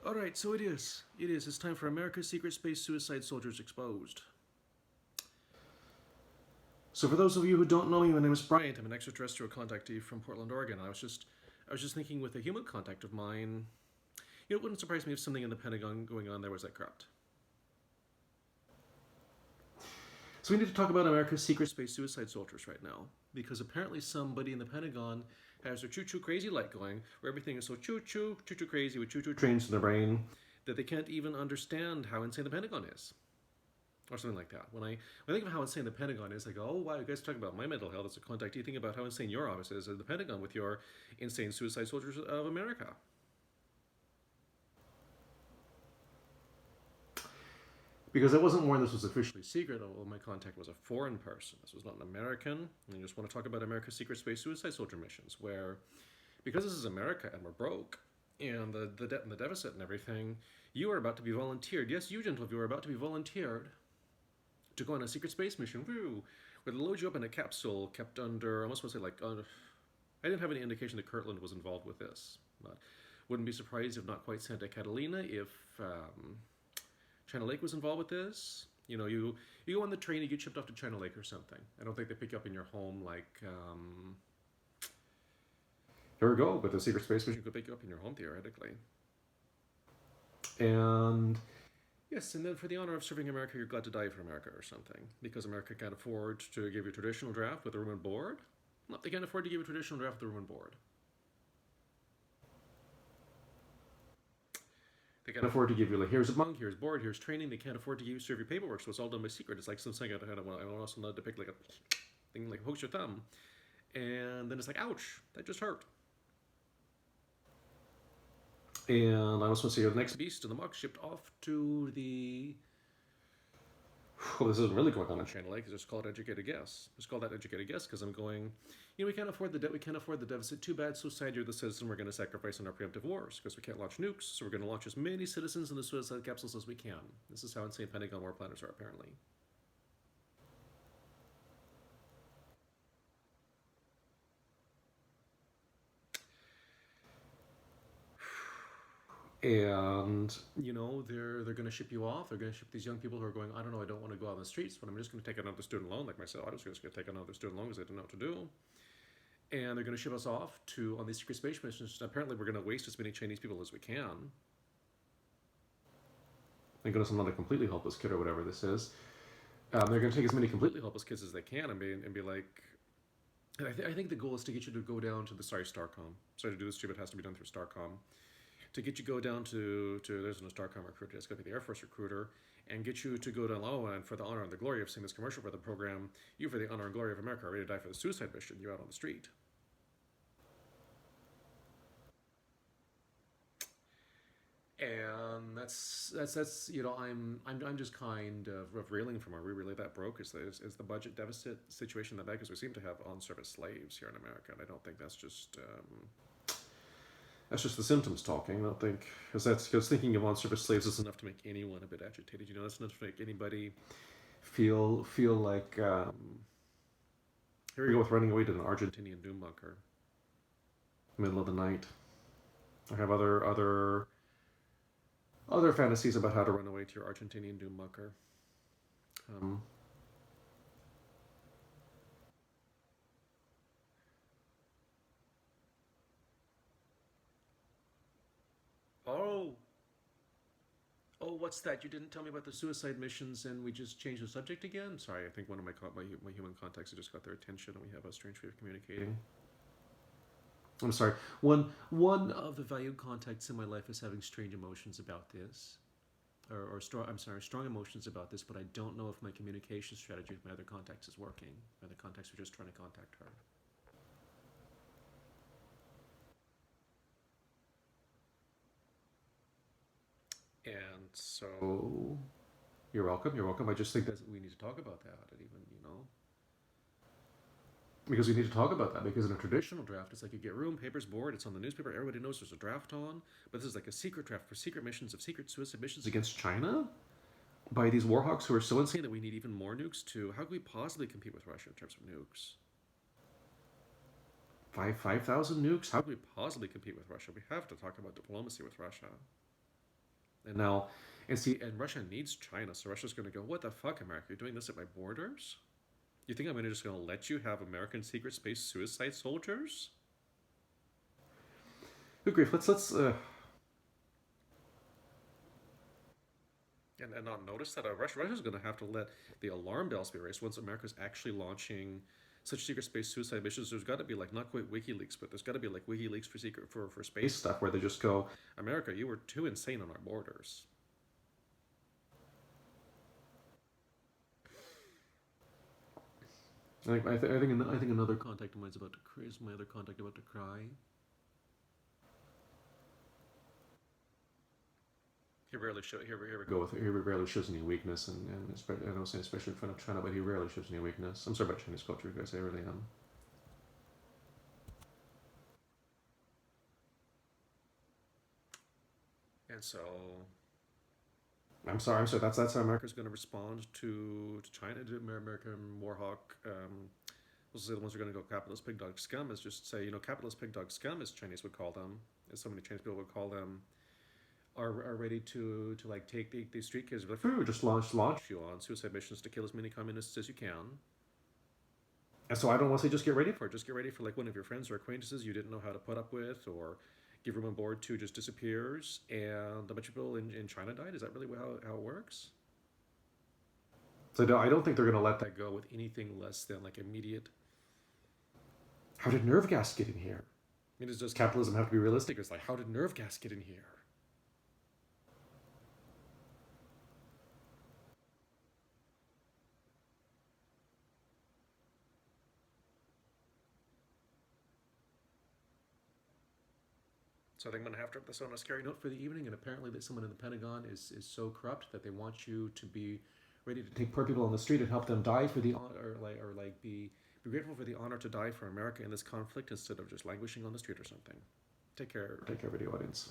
All right, so it is. It is. It's time for America's Secret Space Suicide Soldiers Exposed. So, for those of you who don't know me, my name is Bryant. I'm an extraterrestrial contactee from Portland, Oregon. I was just thinking, with a human contact of mine, it wouldn't surprise me if something in the Pentagon going on there was that corrupt. So, we need to talk about America's Secret Space Suicide Soldiers right now, because apparently somebody in the Pentagon has their choo-choo crazy light going, where everything is so choo-choo crazy with choo-choo trains in their brain that they can't even understand how insane the Pentagon is. Or something like that. When I think of how insane the Pentagon is, I go, oh, wow, you guys talk about my mental health as a contactee. Think about how insane your office is at the Pentagon with your insane suicide soldiers of America. Because I wasn't warned this was officially secret, although my contact was a foreign person. This was not an American. And I just want to talk about America's secret space suicide soldier missions, where, because this is America and we're broke, and the debt and the deficit and everything, you are about to be volunteered. Yes, you, gentle viewer, are about to be volunteered to go on a secret space mission, woo, where they load you up in a capsule kept under, I almost want to say, I didn't have any indication that Kirtland was involved with this, but wouldn't be surprised if not quite Santa Catalina, if China Lake was involved with this. You know, you go on the train, you get shipped off to China Lake or something. I don't think they pick you up in your home like, here we go, but the secret space mission could pick you up in your home theoretically. And yes, and then for the honor of serving America, you're glad to die for America or something. Because America can't afford to give you a traditional draft with a room and board. No, they can't afford to give you a traditional draft with a room and board. They can't afford to give you, like, here's a bunk, here's board, here's training. They can't afford to give you serve your paperwork, so it's all done by secret. It's like something I also not depict like a thing like pokes your thumb. And then it's like, ouch, that just hurt. And I was supposed to say the next beast in the muck shipped off to the. Well, this isn't really going on in Channel A because it's called educated guess. It's called that educated guess because I'm going, we can't afford the debt, we can't afford the deficit. Too bad, so sad you're the citizen we're going to sacrifice in our preemptive wars because we can't launch nukes, so we're going to launch as many citizens in the suicide capsules as we can. This is how insane Pentagon war planners are, apparently. And they're going to ship you off. They're going to ship these young people who are going, I don't know, I don't want to go out on the streets, but I'm just going to take another student loan like myself. I was just going to take another student loan because I didn't know what to do. And they're going to ship us off to on these secret space missions. Apparently, we're going to waste as many Chinese people as we can. Thank goodness I'm not a completely helpless kid or whatever this is. They're going to take as many completely helpless kids as they can and be like. And I think the goal is to get you to go down to the Starcom. Sorry to do this too, but it has to be done through Starcom. To get you go down to there's no Starcom recruiter. It's got to be the Air Force recruiter, and get you to go down low and for the honor and the glory of seeing this commercial for the program. You for the honor and glory of America are ready to die for the suicide mission. You're out on the street. And that's I'm just kind of reeling from, are we really that broke? Is the budget deficit situation that bad? Because we seem to have on service slaves here in America, and I don't think that's just the symptoms talking. I don't think because thinking of on service slaves is enough to make anyone a bit agitated. That's enough to make anybody feel like here we go with running away to an Argentinian doom bunker, middle of the night. I have other fantasies about how to run away to your Argentinian doom bunker. Um, oh, oh, what's that? You didn't tell me about the suicide missions, and we just changed the subject again. Sorry, I think one of my human contacts have just got their attention, and we have a strange way of communicating. I'm sorry. One of the valued contacts in my life is having strange emotions about this, or strong. I'm sorry, strong emotions about this, but I don't know if my communication strategy with my other contacts is working. My other contacts are just trying to contact her. And so, you're welcome. You're welcome. I just think that we need to talk about that, and even because we need to talk about that, because in a traditional draft it's like you get room, papers, board, it's on the newspaper, everybody knows there's a draft on, but this is like a secret draft for secret missions of secret suicide missions against China by these warhawks who are so insane that we need even more nukes. To how can we possibly compete with Russia in terms of nukes? 5,000 nukes? How can we possibly compete with Russia? We have to talk about diplomacy with Russia. And now, and see, and Russia needs China, so Russia's going to go, what the fuck, America? You're doing this at my borders? You think I'm just going to let you have American secret space suicide soldiers? Good grief, let's and not notice that Russia's going to have to let the alarm bells be raised once America's actually launching such secret space suicide missions. There's got to be like not quite WikiLeaks, but there's got to be like WikiLeaks for secret for space stuff where they just go, America, you were too insane on our borders. I think another contact of mine's about to cry. Is my other contact about to cry? Here we go with it. He rarely shows any weakness, and especially, I don't say especially in front of China, but he rarely shows any weakness. I'm sorry about Chinese culture, guys. I really am. And so I'm sorry. That's how America's going to respond to China, to American warhawk. Those are the ones who are going to go capitalist pig dog scum. Is just say, capitalist pig dog scum, as Chinese would call them, as so many Chinese people would call them, are ready to like take the street kids, like, just launch you on suicide missions to kill as many communists as you can. And so I don't want to say just get ready for it. Just get ready for like one of your friends or acquaintances you didn't know how to put up with, or give room on board to just disappears, and a bunch of people in China died. Is that really how it works? So I don't think they're going to let that go with anything less than like immediate. How did nerve gas get in here? I mean, does capitalism have to be realistic? It's like, how did nerve gas get in here? So I think I'm going to have to put this on a scary note for the evening. And apparently, that someone in the Pentagon is so corrupt that they want you to be ready to take poor people on the street and help them die for the honor, or be grateful for the honor to die for America in this conflict instead of just languishing on the street or something. Take care, video audience.